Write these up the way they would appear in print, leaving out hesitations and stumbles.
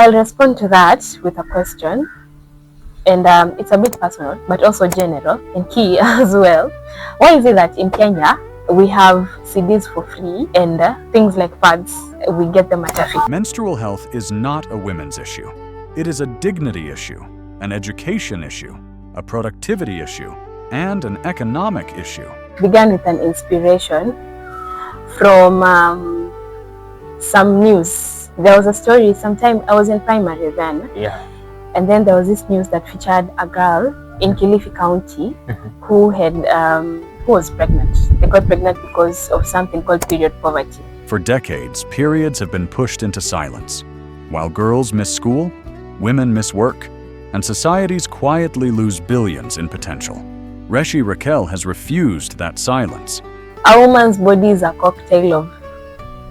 I'll respond to that with a question, and it's a bit personal, but also general and key as well. Why is it that in Kenya we have CDs for free and things like pads, we get them at a fee? Menstrual health is not a women's issue. It is a dignity issue, an education issue, a productivity issue, and an economic issue. Began with an inspiration from some news. There was a story sometime, I was in primary then. Yeah. And then there was this news that featured a girl in Kilifi County who was pregnant. They got pregnant because of something called period poverty. For decades, periods have been pushed into silence. While girls miss school, women miss work, and societies quietly lose billions in potential. Racheal has refused that silence. A woman's body is a cocktail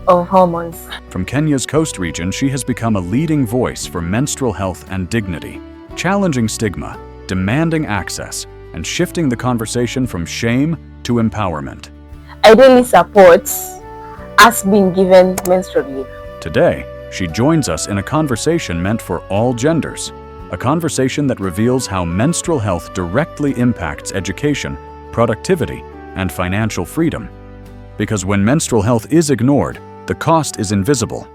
of hormones. From Kenya's coast region, she has become a leading voice for menstrual health and dignity, challenging stigma, demanding access, and shifting the conversation from shame to empowerment. I really support us being given menstrual leave. Today, she joins us in a conversation meant for all genders, a conversation that reveals how menstrual health directly impacts education, productivity, and financial freedom. Because when menstrual health is ignored, the cost is invisible.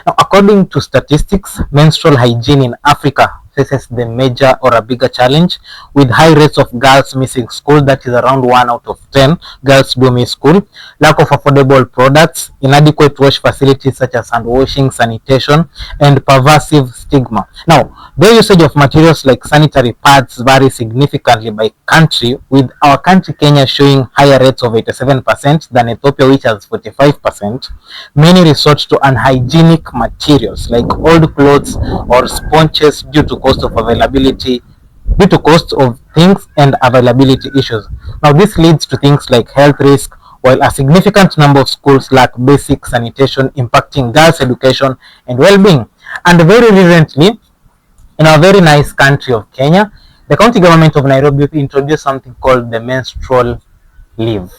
Now, according to statistics, menstrual hygiene in Africa faces the major or a bigger challenge, with high rates of girls missing school. That is around 1 out of 10 girls do miss school. Lack of affordable products, inadequate wash facilities such as hand washing, sanitation, and pervasive stigma. Now, the usage of materials like sanitary pads vary significantly by country, with our country Kenya showing higher rates of 87% than Ethiopia, which has 45%. Many resort to unhygienic materials like old clothes or sponges due to cost of things and availability issues. Now, this leads to things like health risk, while a significant number of schools lack basic sanitation, impacting girls' education and well-being. And very recently, in our very nice country of Kenya, the county government of Nairobi introduced something called the menstrual leave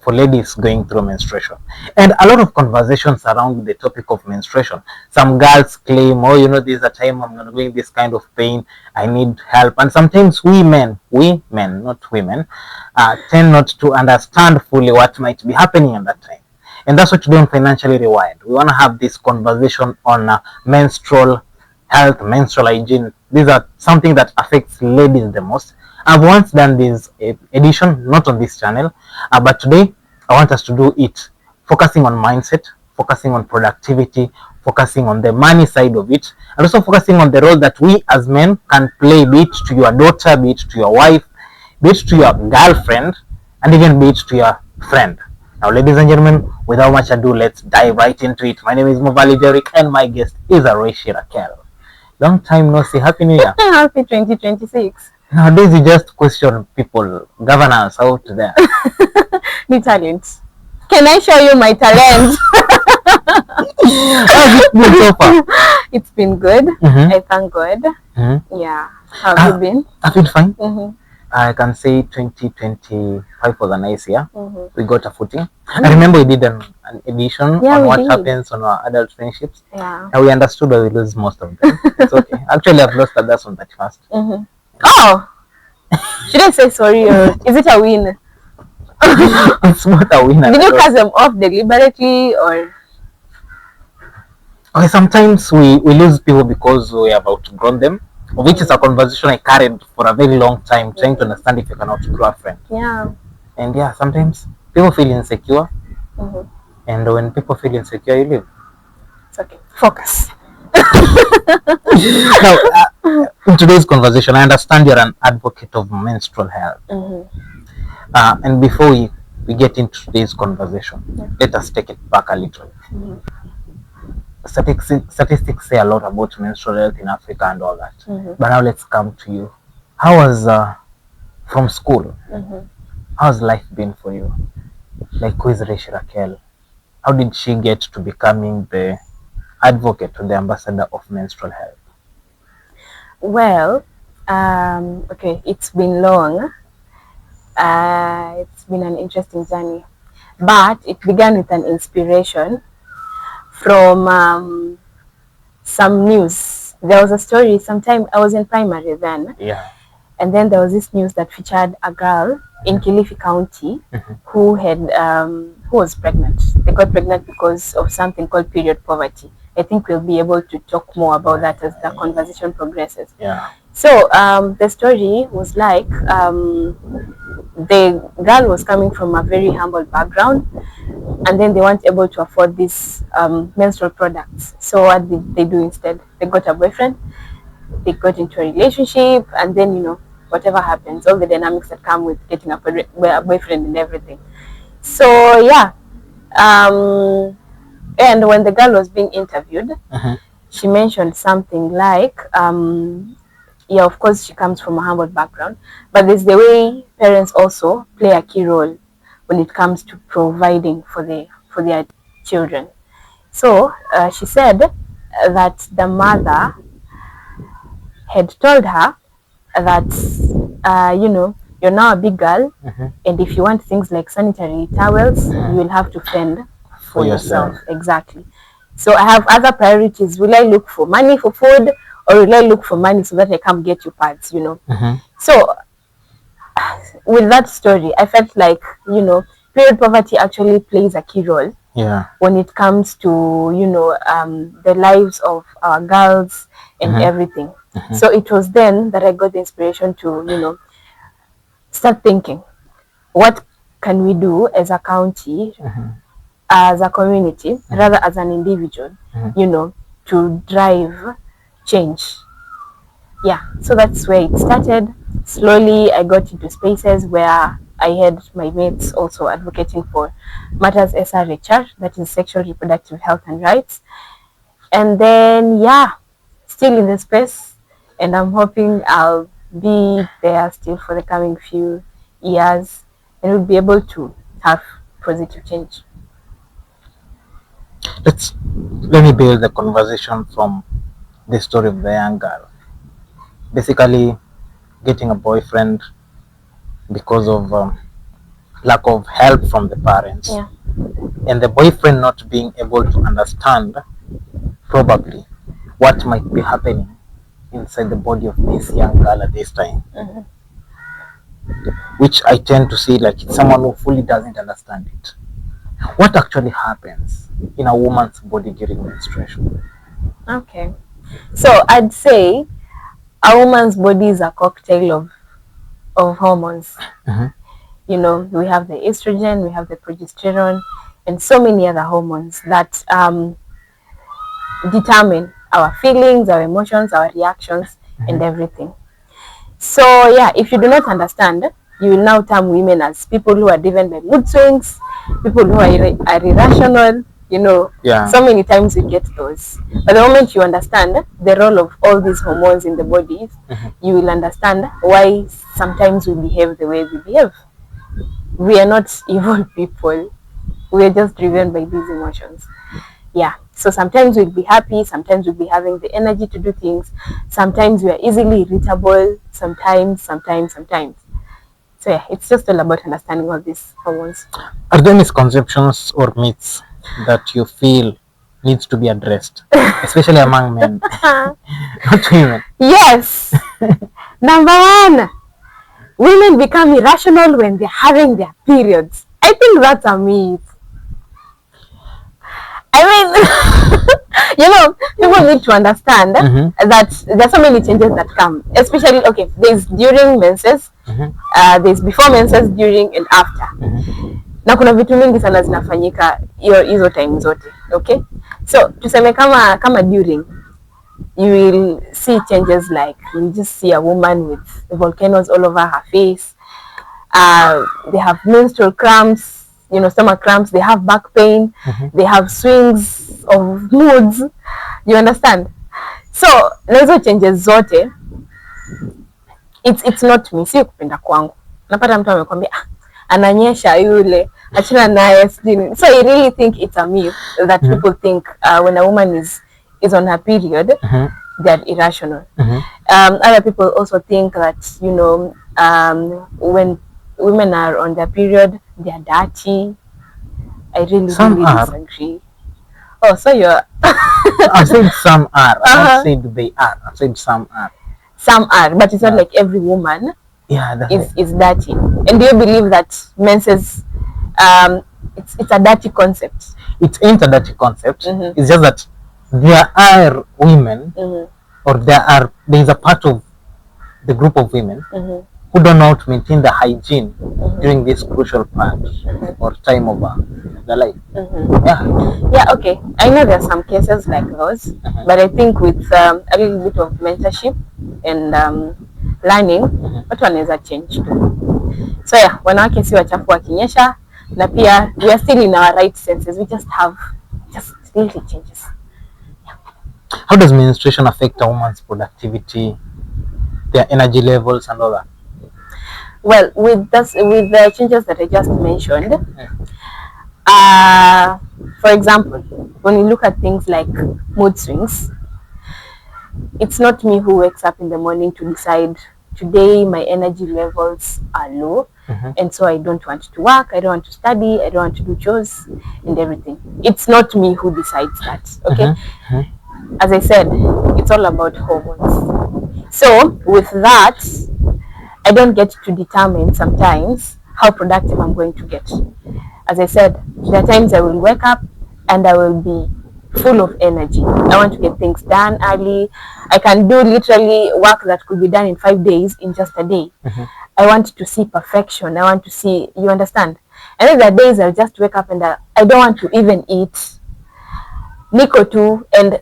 for ladies going through menstruation. And a lot of conversations around the topic of menstruation. Some girls claim, oh, you know, there's a time I'm not going this kind of pain, I need help. And sometimes we men, not women, tend not to understand fully what might be happening at that time. And that's what today on Financially Rewired, we want to have this conversation on menstrual health, menstrual hygiene. These are something that affects ladies the most. I've once done this edition, not on this channel, but today I want us to do it focusing on mindset, focusing on productivity, focusing on the money side of it, and also focusing on the role that we as men can play, be it to your daughter, be it to your wife, be it to your girlfriend, and even be it to your friend. Now, ladies and gentlemen, without much ado, let's dive right into it. My name is Derrick, and my guest is Rachael. Long time no see. Happy New Year. Happy 2026. Nowadays, you just question people, governors out there. The talent. Can I show you my talent? How's it been so far? It's been good. I thank God. Yeah. How have you been? I've been fine. I can say 2025 was a nice year. We got a footing. I remember we did an edition on what happens on our adult friendships. Yeah. And we understood that we lose most of them. It's okay. Actually, I've lost others on that first. Oh! Should I say sorry, or is it a win? It's not a win. Did you cut them off deliberately, or? Okay, sometimes we lose people because we have outgrown them, which is a conversation I carried for a very long time, trying to understand if you can outgrow a friend. Yeah. And yeah, sometimes people feel insecure, and when people feel insecure, you leave. It's okay. Focus. Now, in today's conversation, I understand you're an advocate of menstrual health. And before we get into today's conversation, let us take it back a little. Statistics say a lot about menstrual health in Africa and all that. But now let's come to you. How was from school? How's life been for you? Like, who is Rachael? How did she get to becoming the advocate or the ambassador of menstrual health? Well, Okay, it's been long. It's been an interesting journey, but it began with an inspiration from some news. There was a story sometime I was in primary then. Yeah. And then there was this news that featured a girl in Kilifi County who was pregnant. They got pregnant because of something called period poverty. I think we'll be able to talk more about that as the conversation progresses. Yeah. So the story was like the girl was coming from a very humble background, and then they weren't able to afford these menstrual products. So what did they do instead? They got a boyfriend, they got into a relationship, and then whatever happens, all the dynamics that come with getting a boyfriend and everything. So yeah, and when the girl was being interviewed, she mentioned something like yeah, of course she comes from a humble background, but there's the way parents also play a key role when it comes to providing for their children. So she said that the mother had told her that you're now a big girl, and if you want things like sanitary towels, you will have to fend for yourself. Exactly. So I have other priorities. Will I look for money for food, or will I look for money so that I can get you pads? So with that story, I felt like period poverty actually plays a key role. Yeah. When it comes to the lives of our girls and everything. So it was then that I got the inspiration to start thinking, what can we do as a county, as a community, rather as an individual, to drive change. Yeah, so that's where it started. Slowly I got into spaces where I had my mates also advocating for matters SRHR, that is sexual reproductive health and rights. And then yeah, still in the space, and I'm hoping I'll be there still for the coming few years, and we'll be able to have positive change. Let me build the conversation from the story of the young girl. Basically, getting a boyfriend because of lack of help from the parents, Yeah. and the boyfriend not being able to understand probably what might be happening inside the body of this young girl at this time, which I tend to see like it's someone who fully doesn't understand it. What actually happens in a woman's body during menstruation? Okay. So I'd say a woman's body is a cocktail of hormones. We have the estrogen, we have the progesterone, and so many other hormones that determine our feelings, our emotions, our reactions, and everything. So yeah, if you do not understand, you will now term women as people who are driven by mood swings, people who are irrational. Yeah. So many times you get those. But the moment you understand the role of all these hormones in the body, you will understand why sometimes we behave the way we behave. We are not evil people. We are just driven by these emotions. Yeah. So sometimes we'll be happy, sometimes we'll be having the energy to do things, sometimes we are easily irritable, sometimes. So yeah, it's just all about understanding all these hormones. Are there misconceptions or myths that you feel needs to be addressed, especially among men, not women? Yes. Number one, women become irrational when they're having their periods. I think that's a myth. I mean, people need to understand that there's so many changes that come, especially, okay, there's during menses, there's before menses, during and after. Na kuna vitu mingi sana zinafanyika hizo time zote, okay? So, tuseme kama during, you will see changes like, you just see a woman with volcanoes all over her face. They have menstrual cramps, stomach cramps, they have back pain, they have swings of moods, you understand? So hizo changes zote, it's not me, si kupenda kwangu. Napata mtu amekwambia ananyesha yule, achana naye. So I really think it's a myth that people think when a woman is on her period, they're irrational. Mhm. Other people also think that, you know, when women are on their period, they're dirty. I really, Some really are. disagree. Oh, so you're I said some are. I uh-huh. said they are. I said some are. Some are, but it's not Yeah. like every woman Yeah, that's is dirty. And do you believe that menses, it's a dirty concept? it ain't a dirty concept. Mhm. It's just that there are women, Mhm. or there is a part of the group of women Mhm. who don't know how to maintain the hygiene during this crucial part or time of their life. Mhm. Yeah. Yeah, okay. I know there are some cases like those, but I think with a little bit of mentorship and learning, watu wanaweza change too. So yeah, wanawake si wachafu wakinyesha, na pia we are still in our right senses. We just have just little changes. How does menstruation affect a woman's productivity, their energy levels, and all that? Well, with the changes that I just mentioned, for example, when we look at things like mood swings, it's not me who wakes up in the morning to decide today my energy levels are low, and so I don't want to work, I don't want to study, I don't want to do chores and everything. It's not me who decides that, okay? As I said, it's all about hormones. So with that, I don't get to determine sometimes how productive I'm going to get. As I said, there are times I will wake up and I will be full of energy. I want to get things done early. I can do literally work that could be done in 5 days in just a day. I want to see perfection. I want to see, you understand? And then there are days I'll just wake up and I don't want to even eat. Nico too, and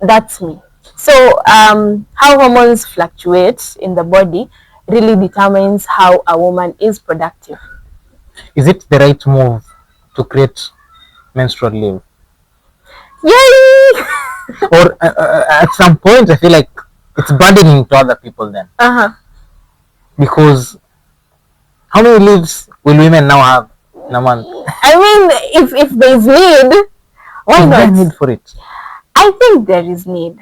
that's me. So how hormones fluctuate in the body really determines how a woman is productive. Is it the right move to create menstrual leave? Yay! Or at some point, I feel like it's burdening to other people then. Because how many leaves will women now have in a month? I mean, if there's need, why Is there not? need for it? I think there is need.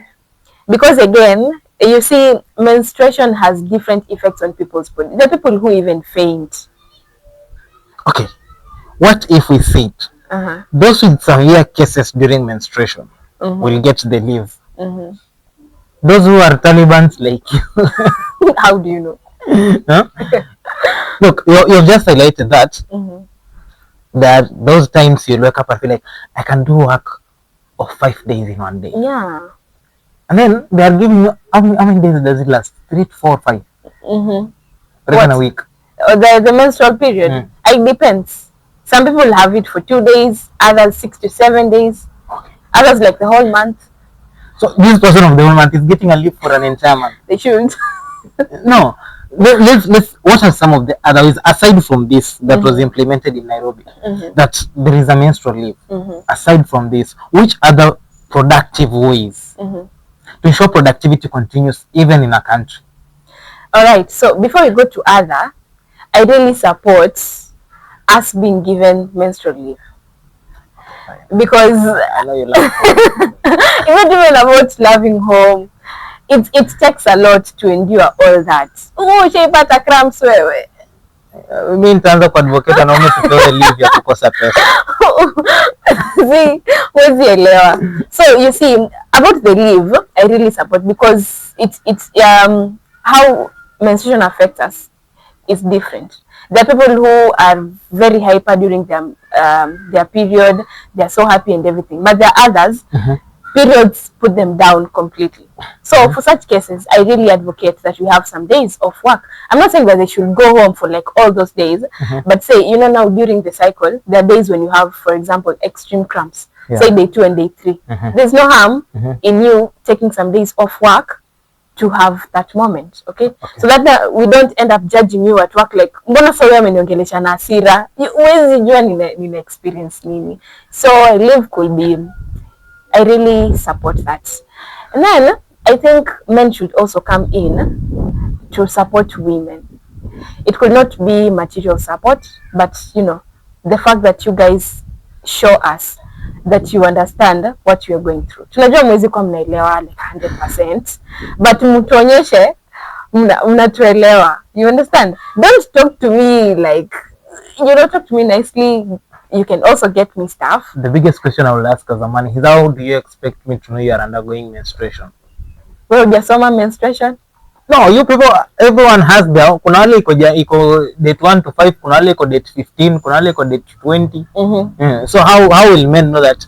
Because again, you see, menstruation has different effects on people's body. There are people who even faint. Okay, what if we say it? Those with severe cases during menstruation will get the leave. Those who are Talibans like you. How do you know? Huh? Look, you've just highlighted that. That those times you wake up and feel like I can do work of 5 days in one day. Yeah. And then they are giving you how many days does it last? 3, 4, 5. Or even a week. The menstrual period. It depends. Some people have it for 2 days, others 6 to 7 days, others like the whole month. So this person of the whole month is getting a leave for an entire month. They shouldn't. No. Let's what are some of the other ways aside from this that was implemented in Nairobi that there is a menstrual leave? Aside from this, which other productive ways to ensure productivity continues even in a country? All right. So before we go to other, I really support us being given menstrual leave. Because I know you love it's not even about loving home. It takes a lot to endure all that. Ushaipata cramps wewe. Mimi nitaanza kuadvocate wanaume tupewe leave ya kukosa pesa. See, huwezi elewa. So you see, about the leave, I really support because it's how menstruation affects us is different. There are people who are very hyper during their period. They are so happy and everything. But there are others, periods put them down completely. So for such cases, I really advocate that we have some days of work. I'm not saying that they should go home for like all those days, but say, you know, now during the cycle, there are days when you have, for example, extreme cramps, say day 2 and day 3. There's no harm in you taking some days off work to have that moment, okay? So that we don't end up judging you at work like, mbona sawa ameniongelesha na hasira, huwezi jua nina experience nini. So leave could be, I really support that. And then I think men should also come in to support women. It could not be material support, but you know, the fact that you guys show us that you understand what you are going through. Tunajua mwezi kwa mnaelewa like 100%, but mtuonyeshe mnatuelewa. You understand? Don't talk to me like, you don't talk to me nicely. You can also get me stuff. The biggest question I will ask as a man is, how do you expect me to know you are undergoing menstruation? Well, summer menstruation? No, you people, everyone has their, kuna wale iko date 1 to 5, kuna wale iko date 15, kuna wale iko date 20. So how will men know that,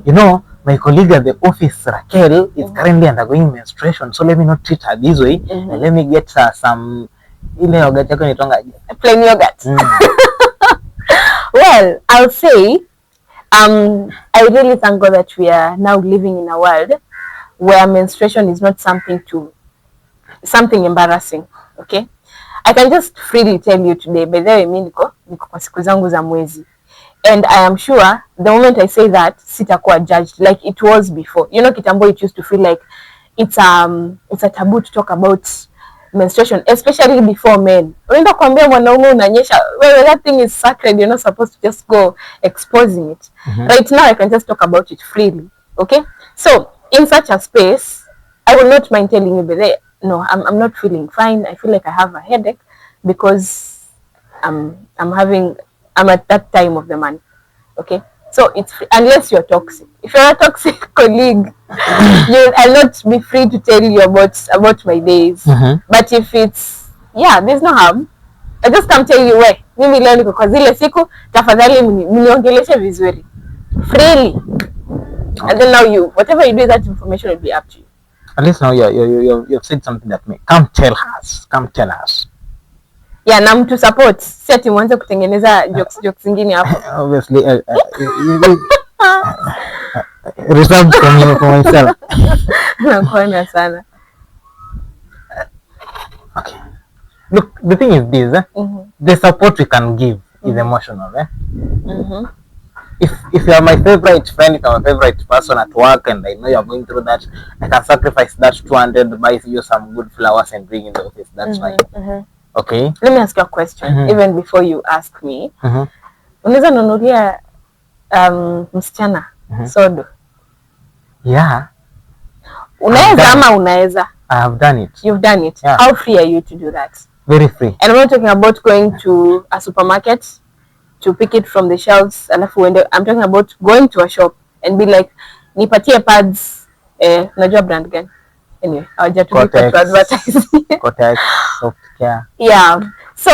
you know, my colleague at the office, Rachael, is currently undergoing menstruation, so let me not treat her this way, and let me get her some ile yogurt yako nitongaje? Plain yogurt. Well, I'll say, I really thank God that we are now living in a world where menstruation is not something embarrassing. Okay, I can just freely tell you today, by the way, mimi niko kwa siku zangu za mwezi, and I am sure the moment I say that, sitakuwa judged like it was before. You know, kitambo it used to feel like it's a taboo to talk about menstruation, especially before men. Unaenda kuambia mwanaume unanyesha, well, that thing is sacred, you're not supposed to just go exposing it. Right now I can just talk about it freely. Okay, so in such a space, I will not mind telling you, but no, I'm not feeling fine. I feel like I have a headache because I'm at that time of the month. Okay, so it's free, unless you're toxic. If you're a toxic colleague, I'll not be free to tell you about my days. But if it's, there's no harm. I just come tell you, we mimi leo niko kwa zile siku, tafadhali mniongeleshe vizuri freely. And then now whatever you do, that information will be up to you. At least now you've said something that may come tell us. Yeah, na mtu support, si ati mwanze kutengeneza jokes zingine hapo. Obviously, reserved for myself. Nakuona sana. Okay. Look, the thing is this, the support we can give is emotional. If you are my favorite friend, if you are my favorite person at work, and I know you are going through that, I can sacrifice that 200, buy you some good flowers and bring in the office. That's fine. Okay. Let me ask you a question, even before you ask me. Unaweza nunulia msichana sodo? Yeah. Unaweza ama unaweza? I have done it. You've done it. Yeah. How free are you to do that? Very free. And I'm not talking about going to a supermarket to pick it from the shelves. Alafu I'm talking about going to a shop and be like, nipatie pads, najua brand gani? Anyway, hawajatumika to advertise. Kotex, soft care. Yeah. So,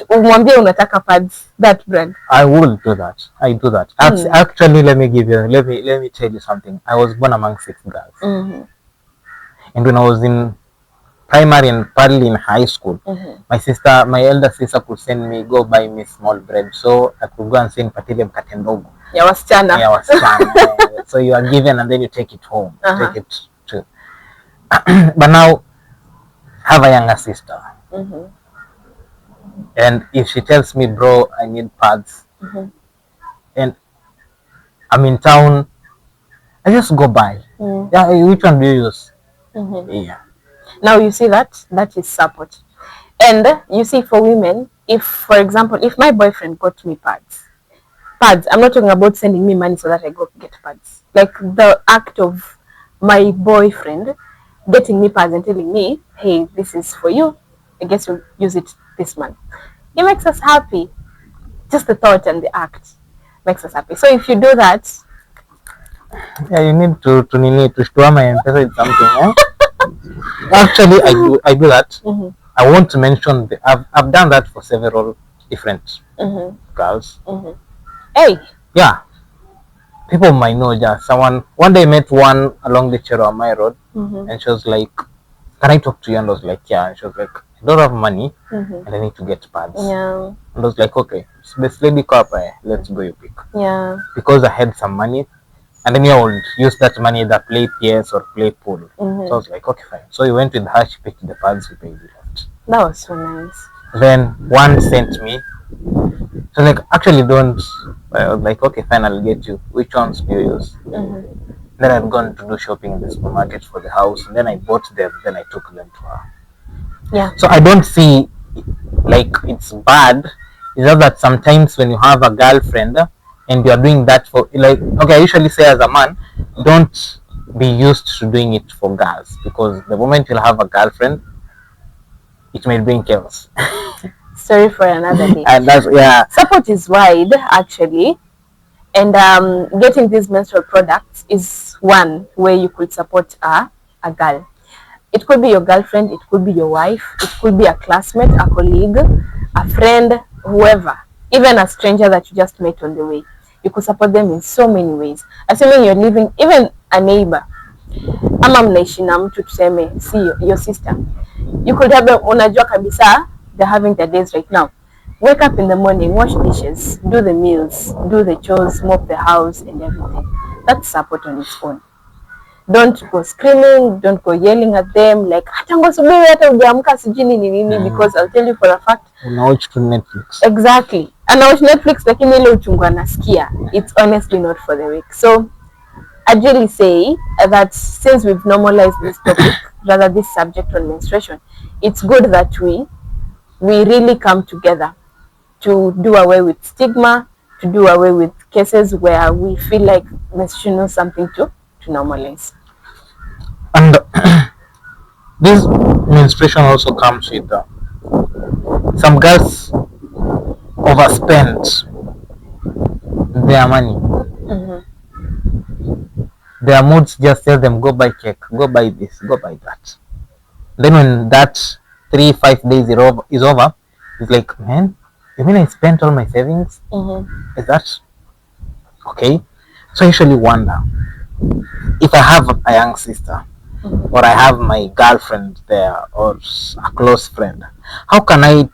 umwambie unataka pads, that brand. I will do that. I do that. Actually, let me tell you something. I was born among 6 girls. And when I was in primary and partly in high school, my elder sister could send me, go buy me small bread. So I could go and say, patile mkate ndogo. Ya wasichana. Yeah, wasichana. So you are given and then you take it home. Take it to. But now, I have a younger sister. And if she tells me, bro, I need pads, and I'm in town, I just go buy. Yeah, which one do you use? Yeah. Now you see that is support. And you see, for women, if, for example, if my boyfriend got me pads, I'm not talking about sending me money so that I go get pads. Like the act of my boyfriend getting me pads and telling me, hey, this is for you, I guess you'll use it this month. It makes us happy. Just the thought and the act makes us happy. So if you do that, yeah, you need to shtua my M-Pesa with something. Actually, I do that. I want to mention I've done that for several different girls. Hey. Yeah. People might know just someone. One day I met one along the Cheromai Road, and she was like, "Can I talk to you?" And I was like, "Yeah." And she was like, "I don't have money, and I need to get pads." Yeah. And I was like, "Okay, so this lady cop, let's go, you pick." Yeah. Because I had some money, and then I would use that money either play PS or play pool. So I was like, "Okay, fine." So we went with her. She picked the pads. We paid the rest. That was so nice. Then one sent me. So like, actually don't. I was like, okay, fine, I'll get you. Which ones do you use? Then I'd gone to do shopping in the supermarket for the house, and then I bought them. Then I took them to her. Yeah. So I don't see, like, it's bad. It's just that sometimes when you have a girlfriend, and you are doing that for, like, okay, I usually say as a man, don't be used to doing it for girls, because the moment you'll have a girlfriend, it may bring chaos. Story for another day. And that's, yeah. Support is wide, actually. And getting these menstrual products is one way you could support a girl. It could be your girlfriend, it could be your wife, it could be a classmate, a colleague, a friend, whoever, even a stranger that you just met on the way. You could support them in so many ways. Assuming you're living, even a neighbor, ama mnaishi na mtu tuseme, see your sister. You could have, unajua kabisa, they're having their days right now. Wake up in the morning, wash dishes, do the meals, do the chores, mop the house and everything. That's support on its own. Don't go screaming, don't go yelling at them like hata ngosubiri hata hujaamka sijui nini nini, because I'll tell you for a fact Unawatch to Netflix. exactly, anawatch Netflix lakini ile uchungu anasikia, it's honestly not for the weak. So I'd really say that since we've normalized this topic, rather this subject on menstruation, it's good that we really come together to do away with stigma, to do away with cases where we feel like menstruation is something to normalize. And this menstruation also comes with some girls overspend their money. Their moods just tell them, go buy cake, go buy this, go buy that. Then when that 3-5 days is over, it's like, man, you mean I spent all my savings? Is that okay? So I usually wonder, if I have a young sister, or I have my girlfriend there, or a close friend, how can I,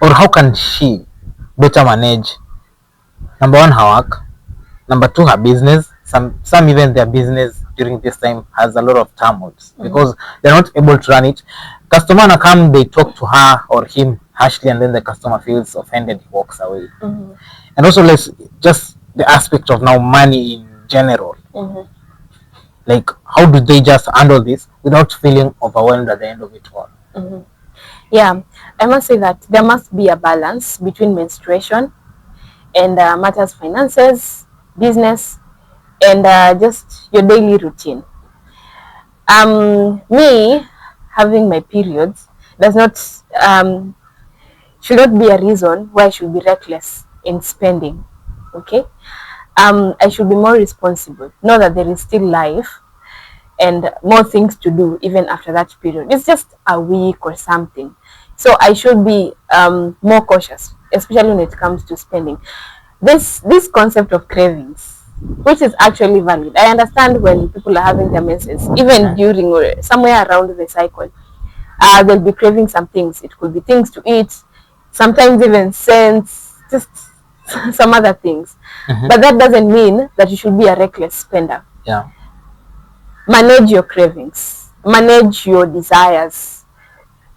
or how can she better manage, number one, her work, number two, her business. Some even their business during this time has a lot of turmoils because they're not able to run it. Customer come, they talk to her or him harshly, and then the customer feels offended, he walks away. And also, let's just the aspect of now money in general. Like, how do they just handle this without feeling overwhelmed at the end of it all? Yeah, I must say that there must be a balance between menstruation and matters finances, business, and just your daily routine. Me having my periods does not should not be a reason why I should be reckless in spending. Okay, I should be more responsible. Know that there is still life and more things to do even after that period. It's just a week or something. So I should be more cautious, especially when it comes to spending. This concept of cravings, which is actually valid. I understand when people are having their menses, even during or somewhere around the cycle, they'll be craving some things. It could be things to eat, sometimes even scents, just some other things. But that doesn't mean that you should be a reckless spender. Yeah. Manage your cravings, manage your desires,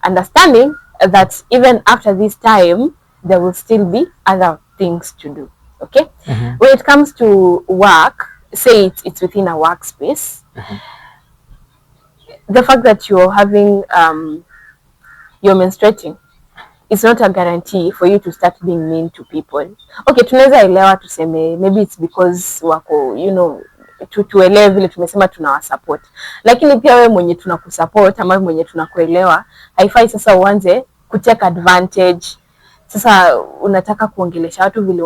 understanding that even after this time, there will still be other things to do. Okay? When it comes to work, say it's within a workspace, the fact that you're having, you're menstruating, it's not a guarantee for you to start being mean to people. Okay, tunaweza elewa tuseme, maybe it's because wako, you know, tuelewe vile tumesema tunawasupport. Lakini pia wewe mwenye tunakusupport ama mwenye tunakuelewa, haifai sasa uanze kutake advantage. Sasa unataka kuongelesha watu vile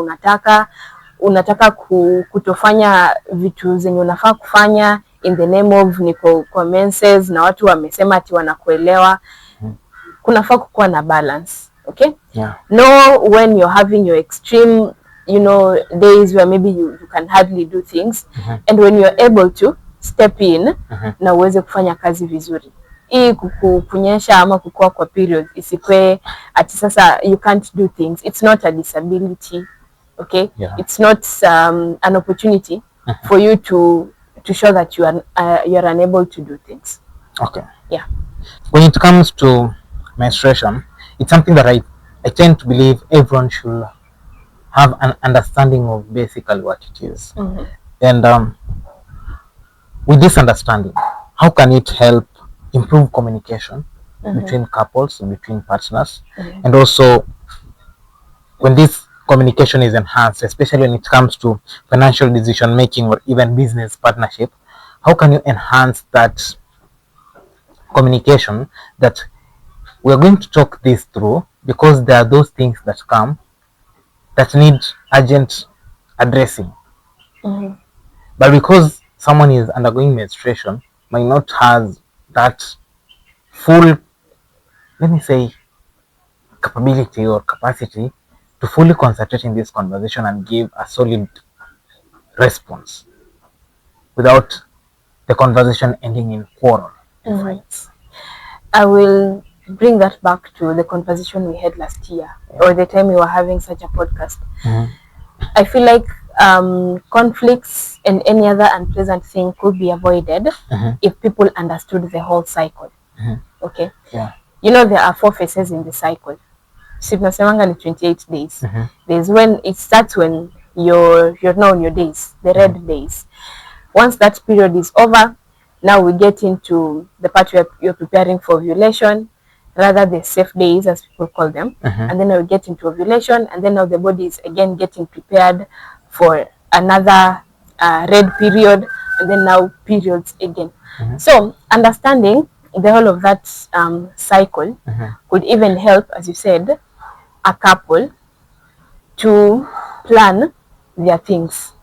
unataka kutofanya vitu zenye unafaa kufanya in the name of niko kwa menses na watu wamesema ati wanakuelewa. Kunafaa kukuwa na balance, okay? Yeah. Know when you're having your extreme, you know, days where maybe you can hardly do things, and when you're able to step in na uweze kufanya kazi vizuri. Hii kukunyesha ama kukua kwa period isikwe ati sasa you can't do things. It's not a disability, okay? Yeah. It's not an opportunity for you to show that you are unable to do things. Okay. Yeah. When it comes to menstruation, it's something that I tend to believe everyone should have an understanding of basically what it is. And with this understanding, how can it help improve communication between couples, between partners, and also when this communication is enhanced, especially when it comes to financial decision making or even business partnership, how can you enhance that communication, that we're going to talk this through because there are those things that come that need urgent addressing. Mm-hmm. But because someone is undergoing menstruation, might not have that full, let me say, capability or capacity to fully concentrate in this conversation and give a solid response without the conversation ending in quarrel and fights. I will bring that back to the conversation we had last year, or the time we were having such a podcast. I feel like conflicts and any other unpleasant thing could be avoided if people understood the whole cycle. Okay. Yeah. You know, there are 4 phases in the cycle. Si tunasemanga ni 28 days. There's when it starts when you're now on your days, the red days. Once that period is over, now we get into the part where you're preparing for ovulation, rather the safe days as people call them. And then we get into ovulation, and then now the body is again getting prepared for another red period, and then now periods again. So understanding the whole of that cycle could even help, as you said, a couple to plan their things.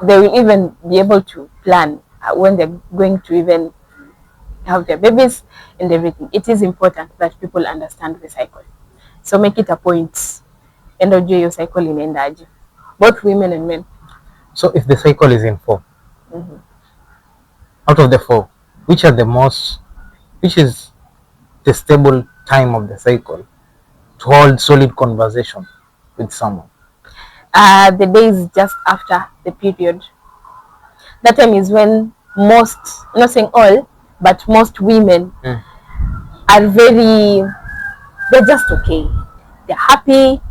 They will even be able to plan when they're going to even have their babies and everything. It is important that people understand the cycle. So make it a point. End of your cycle in endaji. Both women and men. So if the cycle is in 4, out of the 4, which is the stable time of the cycle to hold solid conversation with someone? The days just after the period. That time is when most, I'm not saying all, but most women are they're just okay. They're happy.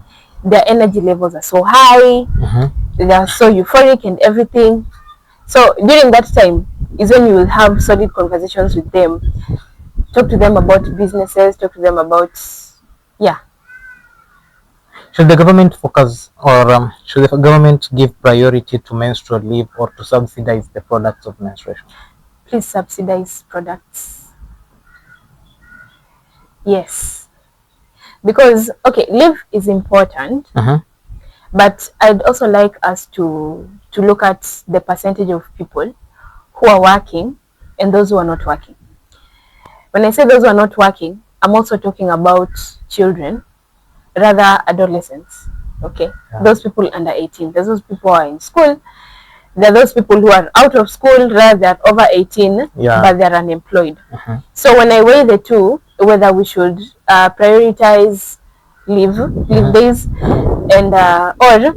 Their energy levels are so high. They are so euphoric and everything. So during that time is when you will have solid conversations with them. Talk to them about businesses. Talk to them about, yeah. Should the government focus, or should the government give priority to menstrual leave or to subsidize the products of menstruation? Please subsidize products. Yes. Because, okay, leave is important, but I'd also like us to look at the percentage of people who are working and those who are not working. When I say those who are not working, I'm also talking about children, rather adolescents. Okay, those people under 18. There's those people who are in school. There are those people who are out of school, rather they're over 18, but they're unemployed. So when I weigh the two, whether we should prioritize leave days and or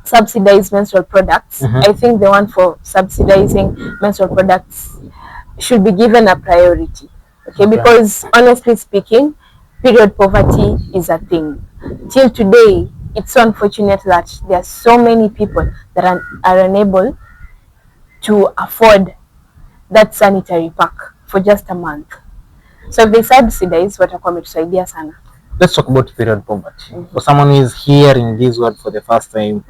subsidize menstrual products, I think the one for subsidizing menstrual products should be given a priority. Okay, because honestly speaking, period poverty is a thing. Till today, it's so unfortunate that there are so many people that are unable to afford that sanitary pack for just a month. So if they subsidize, watakuwa wametusaidia sana. Let's talk about period poverty. For someone who is hearing this word for the first time,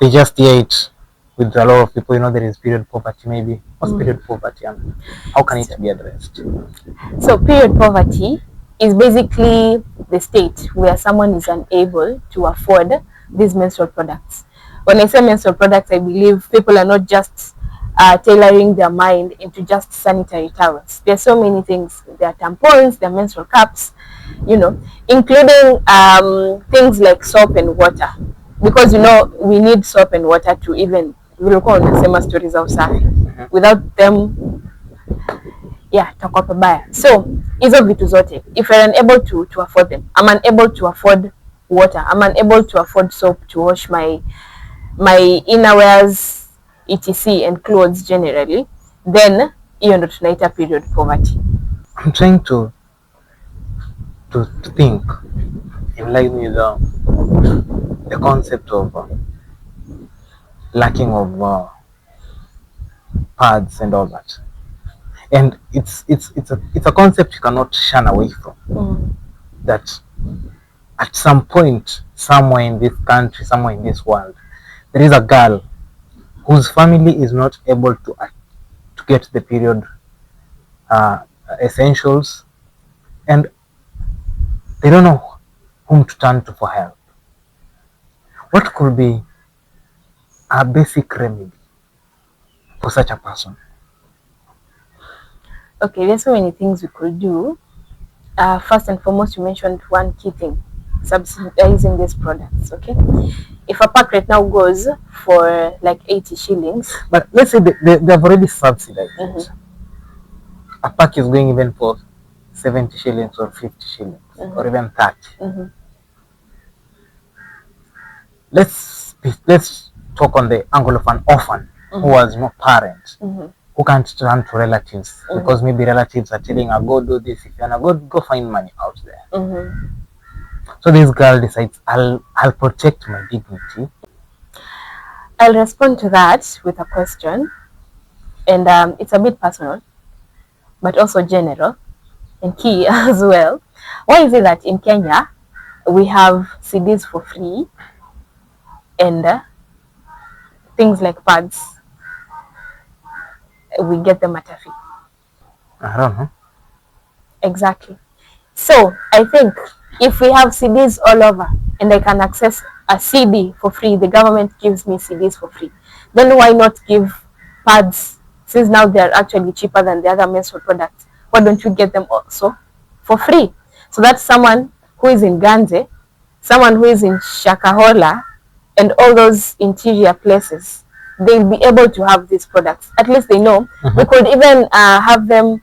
they just hear it with a lot of people. You know, there is period poverty. Maybe what's period poverty and how can it be addressed? So period poverty is basically the state where someone is unable to afford these menstrual products. When I say menstrual products, I believe people are not just tailoring their mind into just sanitary towels. There are so many things. There are tampons, there are menstrual cups, you know, including things like soap and water. Because, you know, we need soap and water to even, stories of usafi. Without them, takuwa pabaya. So hizo vitu zote, if you're unable to afford them, I'm unable to afford water, I'm unable to afford soap to wash my innerwears, etc, and clothes generally, then hiyo ndo tunaita period poverty. I'm trying to think in line with the concept of lacking of pads and all that. And it's a concept you cannot shun away from. That at some point, somewhere in this country, somewhere in this world, there is a girl whose family is not able to get the period essentials, and they don't know whom to turn to for help. What could be a basic remedy for such a person? Okay, there's so many things we could do. First and foremost, you mentioned one key thing: subsidizing these products. Okay, if a pack right now goes for like 80 shillings, but let's say they've already subsidized. A pack is going even for 70 shillings or 50 shillings or even 30. Let's talk on the angle of an orphan who has no parents, who can't turn to relatives because maybe relatives are telling her, go do this, if you're not go find money out there. So this girl decides, I'll protect my dignity. I'll respond to that with a question, and it's a bit personal, but also general and key as well. Why is it that in Kenya we have CDs for free and things like pads, we get them at a fee? I don't know. Exactly. So I think if we have CDs all over and I can access a CD for free, the government gives me CDs for free, then why not give pads, since now they're actually cheaper than the other menstrual products? Why don't you get them also for free? So that someone who is in Ganze, someone who is in Shakahola and all those interior places, they'll be able to have these products. At least they know. We could even have them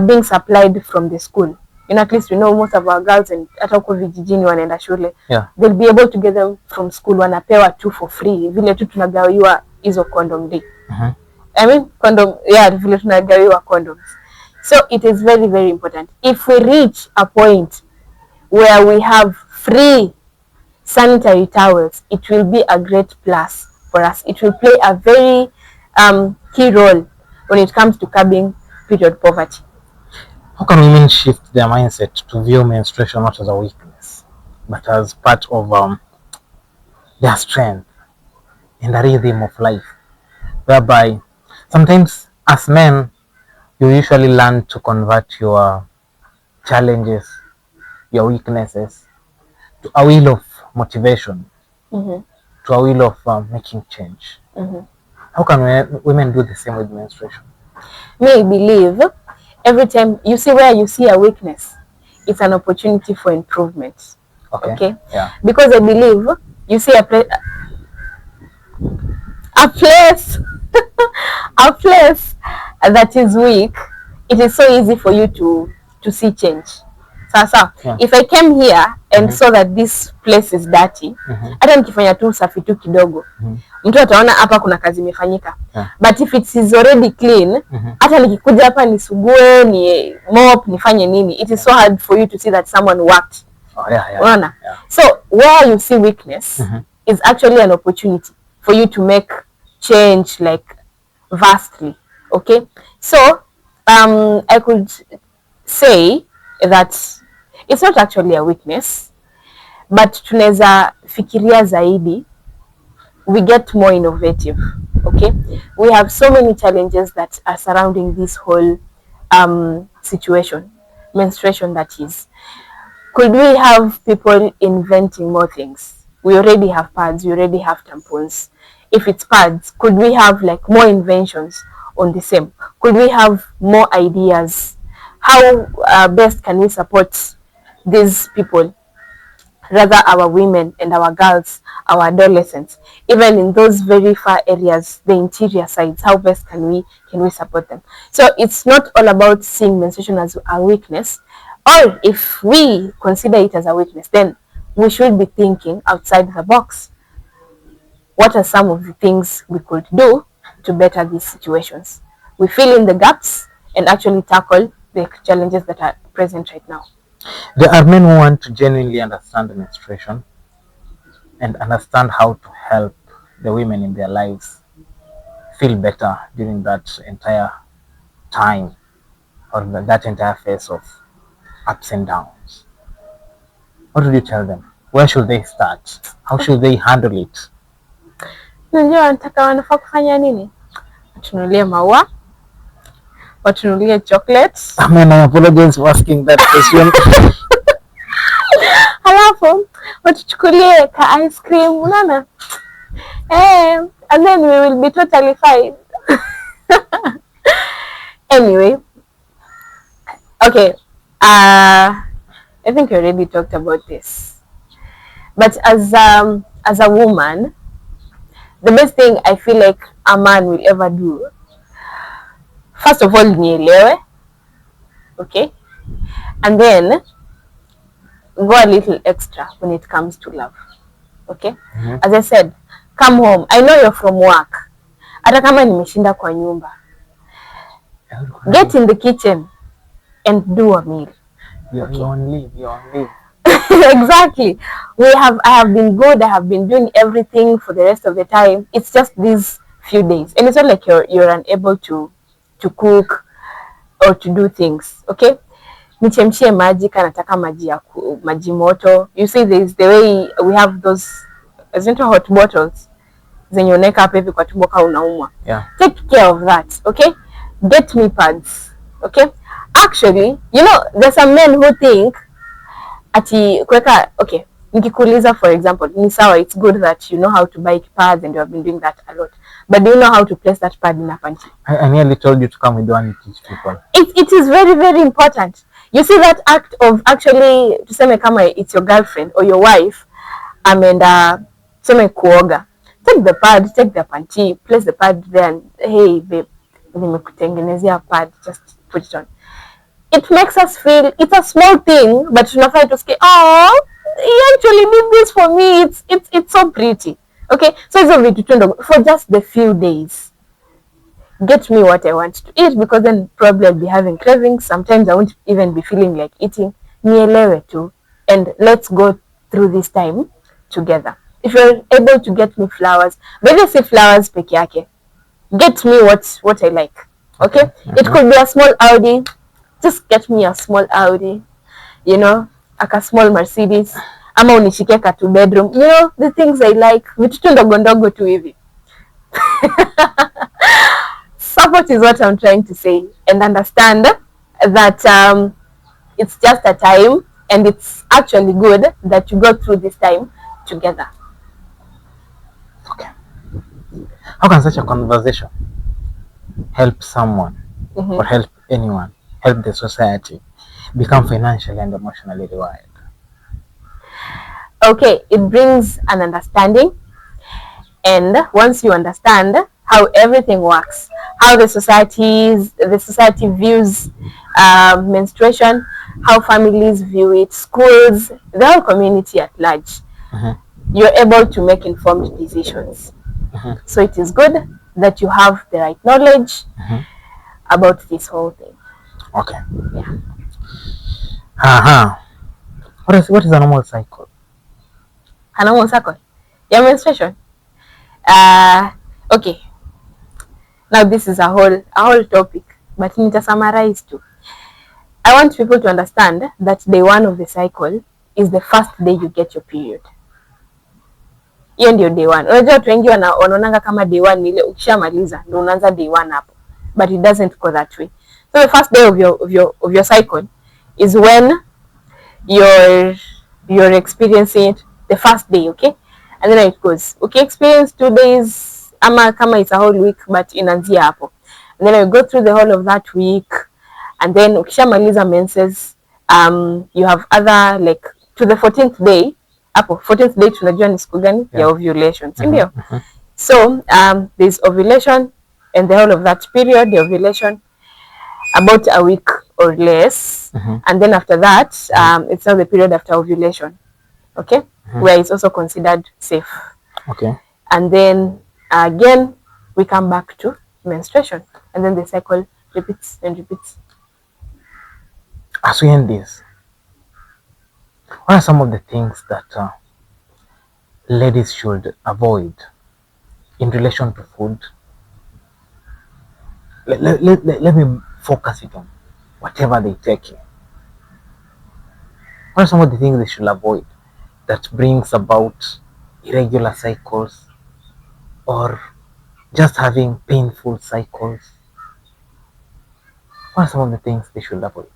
being supplied from the school. At least we know most of our girls and hata huko vijijini wanaenda shule. Yeah. They'll be able to get them from school, wanapewa tu for free. Vile tu tunagawiwa hizo condom day. I mean condom, yeah, vile tunagawiwa condoms. So it is very, very important. If we reach a point where we have free sanitary towels, it will be a great plus for us. It will play a very key role when it comes to curbing period poverty. How can women shift their mindset to view menstruation not as a weakness, but as part of their strength in the rhythm of life? Whereby sometimes as men, you usually learn to convert your challenges, your weaknesses, to a wheel of motivation, to a wheel of making change. How can women do the same with menstruation? May believe every time you see where you see a weakness, it's an opportunity for improvement. Okay? Yeah. Because I believe you see a place a place that is weak, it is so easy for you to see change. Sasa, if I came here and saw that this place is dirty, hata nikifanya tu usafi tu kidogo, mtu ataona hapa kuna kazi imefanyika. But if it is already clean, hata nikikuja hapa nisugue, ni mop, nifanye nini, it is so hard for you to see that someone worked. Yeah. So where you see weakness is actually an opportunity for you to make change, like vastly. Okay, so I could say that it's not actually a weakness, but tunaweza fikiria zaidi, we get more innovative. Okay, we have so many challenges that are surrounding this whole situation, menstruation that is. Could we have people inventing more things? We already have pads, we already have tampons. If it's pads, could we have like more inventions on the same? Could we have more ideas? How best can we support these people, rather our women and our girls, our adolescents, even in those very far areas, the interior sides? How best can we support them? So it's not all about seeing menstruation as a weakness, or if we consider it as a weakness, then we should be thinking outside the box. What are some of the things we could do to better these situations? We fill in the gaps and actually tackle the challenges that are present right now. There are men who want to genuinely understand menstruation and understand how to help the women in their lives feel better during that entire time, or that entire phase of ups and downs. what would you tell them? Where should they start? How should they handle it? Unajua wanataka wanafaa kufanya nini? Watunulie maua, watunulie chocolates. I mean, I apologize for asking that question. Halafu watuchukulie ka ice cream, unaona? And then we will be totally fine. Anyway, okay. I think we already talked about this. But as a woman, the best thing I feel like a man will ever do, first of all, nielewe, okay, and then go a little extra when it comes to love, okay. As I said, come home. I know you're from work. Hata kama nimeshinda kwa nyumba, get in the kitchen and do a meal. You're on leave. Exactly. I have been good. I have been doing everything for the rest of the time. It's just these few days, and it's not like you're unable to cook or to do things. Okay, nichemshie maji, kanataka maji moto. You see, there's the way we have those hot bottles zenye unaweka hapa hivi kwa tumbo kama unaumwa. Yeah. Take care of that. Okay, get me pads. Okay, actually, you know, there's some men who think ati kweka, okay, nikikuuliza for example, ni sawa, it's good that you know how to buy pads and you have been doing that a lot, but do you know how to place that pad in a panty? I nearly told you to come with one and teach people. It is very, very important. You see that act of actually, tuseme kama it's your girlfriend or your wife, ameenda tuseme kuoga, take the pad, take the panty, place the pad there and, hey babe, nimekutengenezea pad, just put it on. It makes us feel, it's a small thing, but tunafaa to say, oh, he actually did this for me. It's so pretty. Okay, so hizo vitu tu ndogo for just the few days. Get me what I want to eat, because then probably I'll be having cravings. Sometimes I won't even be feeling like eating. Nielewe tu, and let's go through this time together. If you're able to get me flowers, maybe say flowers peke yake. Get me what I like. Okay? It could be a small Audi. Just get me a small Audi, you know, like a small Mercedes. Ama unishike ka 2 bedroom. You know, the things I like. Vitu tu ndogo ndogo tu hivi. Support is what I'm trying to say, and understand that it's just a time, and it's actually good that you go through this time together. Okay. How can such a conversation help someone or help anyone, help the society become financially and emotionally rewired? Okay, it brings an understanding, and once you understand how everything works, how the society views menstruation, how families view it, schools, the whole community at large, you're able to make informed decisions. So it is good that you have the right knowledge about this whole thing. Okay. Yeah. What is a normal cycle? A normal cycle? Your menstruation? Okay. Now this is a whole topic, but nita summarize too. I want people to understand that day 1 of the cycle is the first day you get your period. Hiyo ndio day 1. Unajua watu wengi wanaonanga kama day 1 ni ile ukishamaliza ndio unaanza day 1 hapo. But it doesn't go that way. So the first day of your cycle is when you're experiencing it, the first day, okay? And then it goes. Okay, experience 2 days, ama kama it's a whole week, but inaanzia hapo. And then you go through the whole of that week, and then ukishamaliza menses, you have other, like, to the 14th day, hapo 14th day tunajua ni siku gani ya ovulation, ndio? So there's ovulation, and the whole of that period, the ovulation, about a week or less, and then after that, it's now the period after ovulation, okay, where it's also considered safe. Okay. And then again, we come back to menstruation, and then the cycle repeats and repeats. As we end this, what are some of the things that ladies should avoid in relation to food? Let me focus it on whatever they take. What are some of the things they should avoid that brings about irregular cycles or just having painful cycles? What are some of the things they should avoid?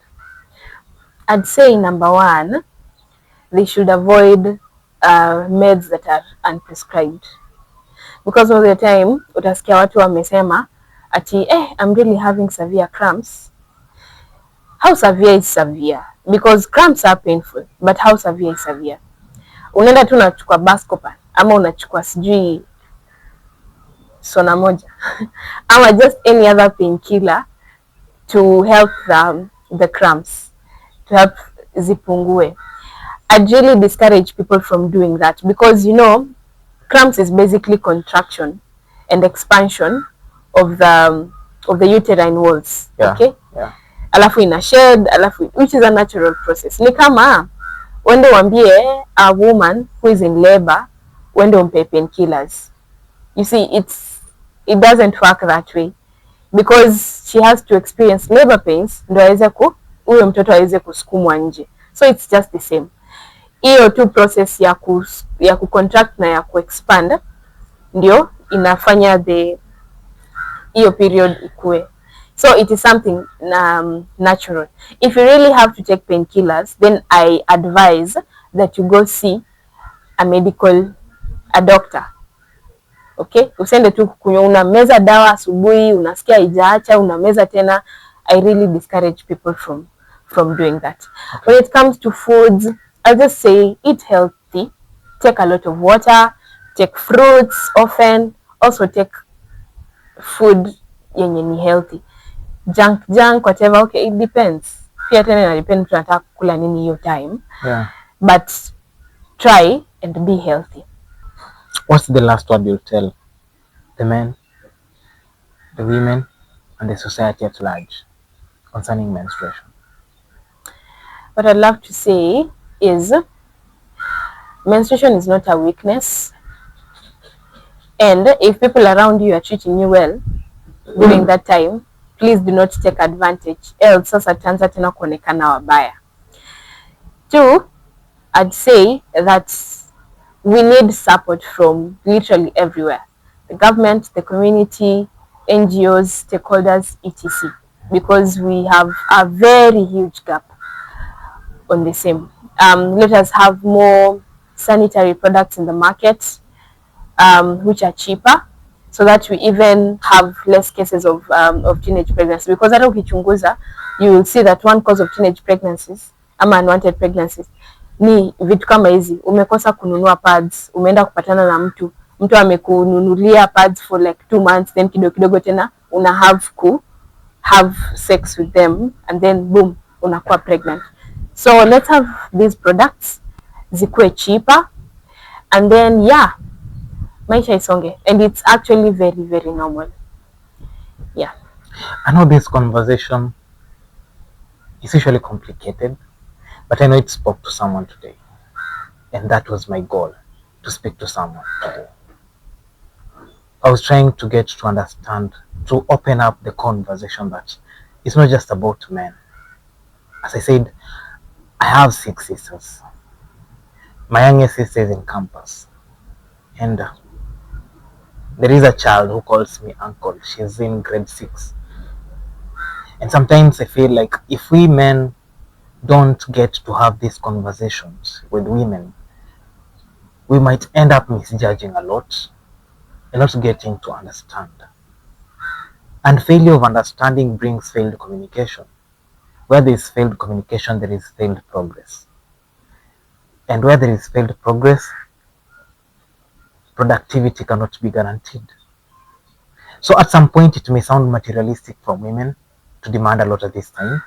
I'd say number one, they should avoid meds that are unprescribed, because all the time utasikia watu wamesema ati I'm really having severe cramps. How severe is severe? Because cramps are painful, but how severe is severe? Unaenda tu unachukua Buscopan ama unachukua sijui sona moja ama just any other painkiller to help the cramps, to help zipungue. I'd really discourage people from doing that, because cramps is basically contraction and expansion of the uterine walls. Yeah, okay, yeah. Alafu ina shed, which is a natural process. Ni kama wende wambie a woman who is in labor wende umpe painkillers. You see, it doesn't work that way, because she has to experience labor pains ndo aweze huyo mtoto aweze kusukumwa nje. So it's just the same. Hiyo tu process ya kucontract na ya kuexpand ndio inafanya hiyo period ikue. So it is something natural. If you really have to take painkillers, then I advise that you go see a doctor. Okay? Usende tu kunywa unameza dawa asubuhi, unasikia haijaacha, unameza tena. I really discourage people from doing that. Okay. When it comes to foods, I'll just say eat healthy, take a lot of water, take fruits often, also take food yenye ni healthy. Junk whatever, okay, it depends. Pia tena ina depend tunataka kula nini hiyo time. Yeah. But try and be healthy. What's the last word you'll tell the men, the women, and the society at large concerning menstruation? What I'd love to say is menstruation is not a weakness, and if people around you are treating you well during that time, please do not take advantage, else sasa tanza tena kuonekana wabaya. 2, I'd say that we need support from literally everywhere. The government, the community, NGOs, stakeholders, etc. Because we have a very huge gap on the same. Let us have more sanitary products in the market, which are cheaper, so that we even have less cases of teenage pregnancy. Because hata ukichunguza, you will see that one cause of teenage pregnancies ama unwanted pregnancies ni vitu kama hizi. Umekosa kununua pads, umeenda kupatana na mtu amekununulia pads for like 2 months, then kidogo tena una have sex with them, and then boom, unakuwa pregnant. So let's have these products zikuwe cheaper, and then yeah, maisha isonge, and it's actually very, very normal. Yeah. I know this conversation is usually complicated, but I know it spoke to someone today, and that was my goal, to speak to someone today. I was trying to get to understand, to open up the conversation that it's not just about men. As I said, I have 6 sisters. My youngest sister is in campus, and there is a child who calls me uncle. She's in grade 6. And sometimes I feel like if we men don't get to have these conversations with women, we might end up misjudging a lot and not getting to understand. And failure of understanding brings failed communication. Where there is failed communication, there is failed progress. And where there is failed progress, productivity cannot be guaranteed. So at some point, it may sound materialistic for women to demand a lot at this time,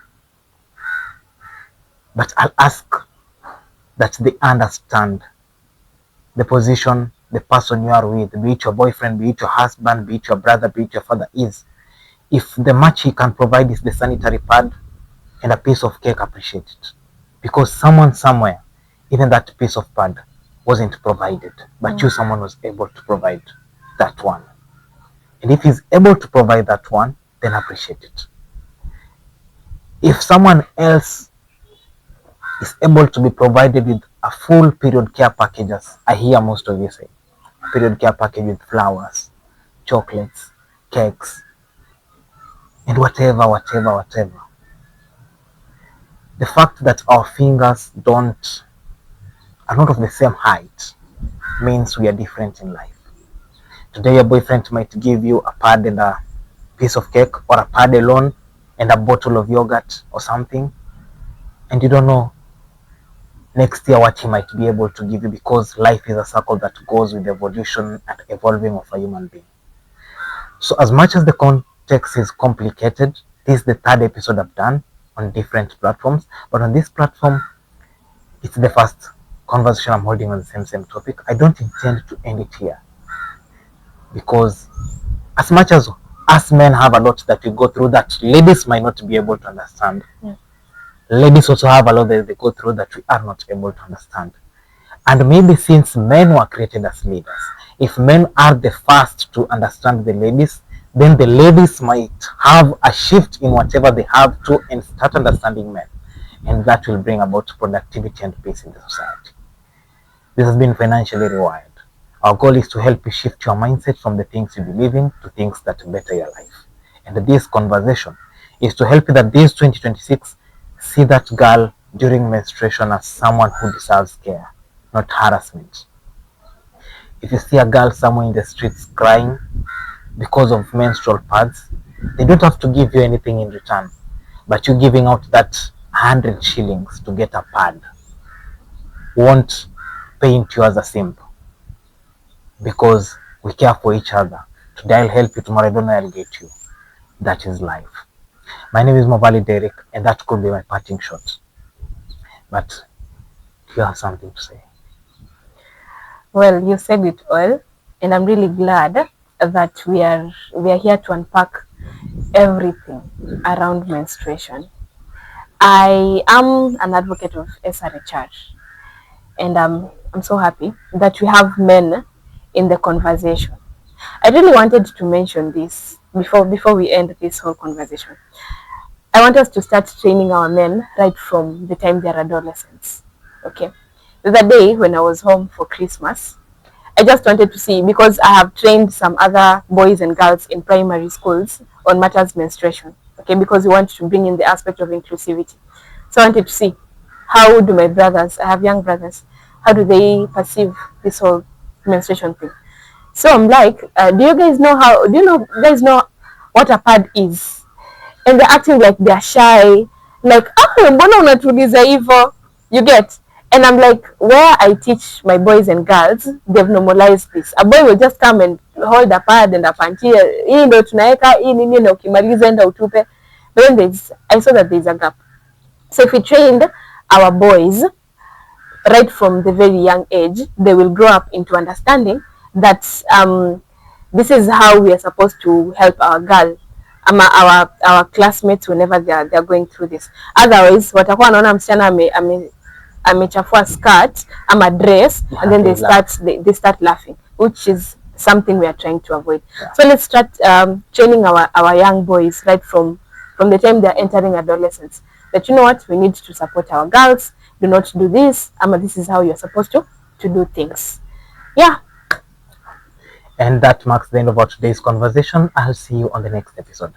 but I'll ask that they understand the position the person you are with, be it your boyfriend, be it your husband, be it your brother, be it your father, is. If the much he can provide is the sanitary pad and a piece of cake, appreciate it. Because someone somewhere, even that piece of pad wasn't provided, but someone was able to provide that one. And if he's able to provide that one, then appreciate it. If someone else is able to be provided with a full period care package, as I hear most of you say. A period care package with flowers, chocolates, cakes, and whatever. The fact that our fingers are not of the same height means we are different in life. Today your boyfriend might give you a pad and a piece of cake, or a pad alone and a bottle of yogurt or something, and you don't know next year what he might be able to give you, because life is a circle that goes with evolution and evolving of a human being. So as much as the context is complicated, this is the third episode I've done on different platforms, but on this platform it's the first conversation I'm holding on the same topic. I don't intend to end it here, because as much as us men have a lot that we go through that ladies might not be able to understand, ladies also have a lot that they go through that we are not able to understand. And maybe since men were created as leaders, if men are the first to understand the ladies, then the ladies might have a shift in whatever they have to and start understanding men. And that will bring about productivity and peace in the society. This has been Financially Rewired. Our goal is to help you shift your mindset from the things you believe in to things that better your life. And this conversation is to help you that this 2026 see that girl during menstruation as someone who deserves care, not harassment. If you see a girl somewhere in the streets crying because of menstrual pads, they don't have to give you anything in return, but you giving out that 100 shillings to get a pad won't paint you as a simp, because we care for each other. Today I'll help you, tomorrow I don't know I'll get you. That is life. My name is Mobali Derrick, and that could be my parting shot. But do you have something to say? Well, you said it all, and I'm really glad that we are here to unpack everything around menstruation. I am an advocate of SRHR, and I'm so happy that we have men in the conversation. I really wanted to mention this before we end this whole conversation. I want us to start training our men right from the time they're adolescents. Okay. The other day when I was home for Christmas, I just wanted to see, because I have trained some other boys and girls in primary schools on matters menstruation. Okay, because we want to bring in the aspect of inclusivity. So I wanted to see, how do my brothers, I have young brothers, how do they perceive this whole menstruation thing? So I'm like, do you guys know what a pad is? And they're acting like they're shy, like, mbona unatuliza hivyo, you get? And I'm like, where I teach my boys and girls, they've normalized this. A boy will just come and hold a pad and a panty, hii ndo tunaeka, hii nini, na ukimaliza enda utupe. But then I saw that there's a gap. So if we trained our boys right from the very young age, they will grow up into understanding that this is how we are supposed to help our girl, our classmates whenever they are going through this. Otherwise, watakuwa wanaona msichana amechafua skirt ama dress, and then they start laughing, which is something we are trying to avoid. So let's start training our young boys right from the time they are entering adolescence, that you know what, we need to support our girls, do not do this, this is how you're supposed to do things. Yeah. And that marks the end of our today's conversation. I'll see you on the next episode.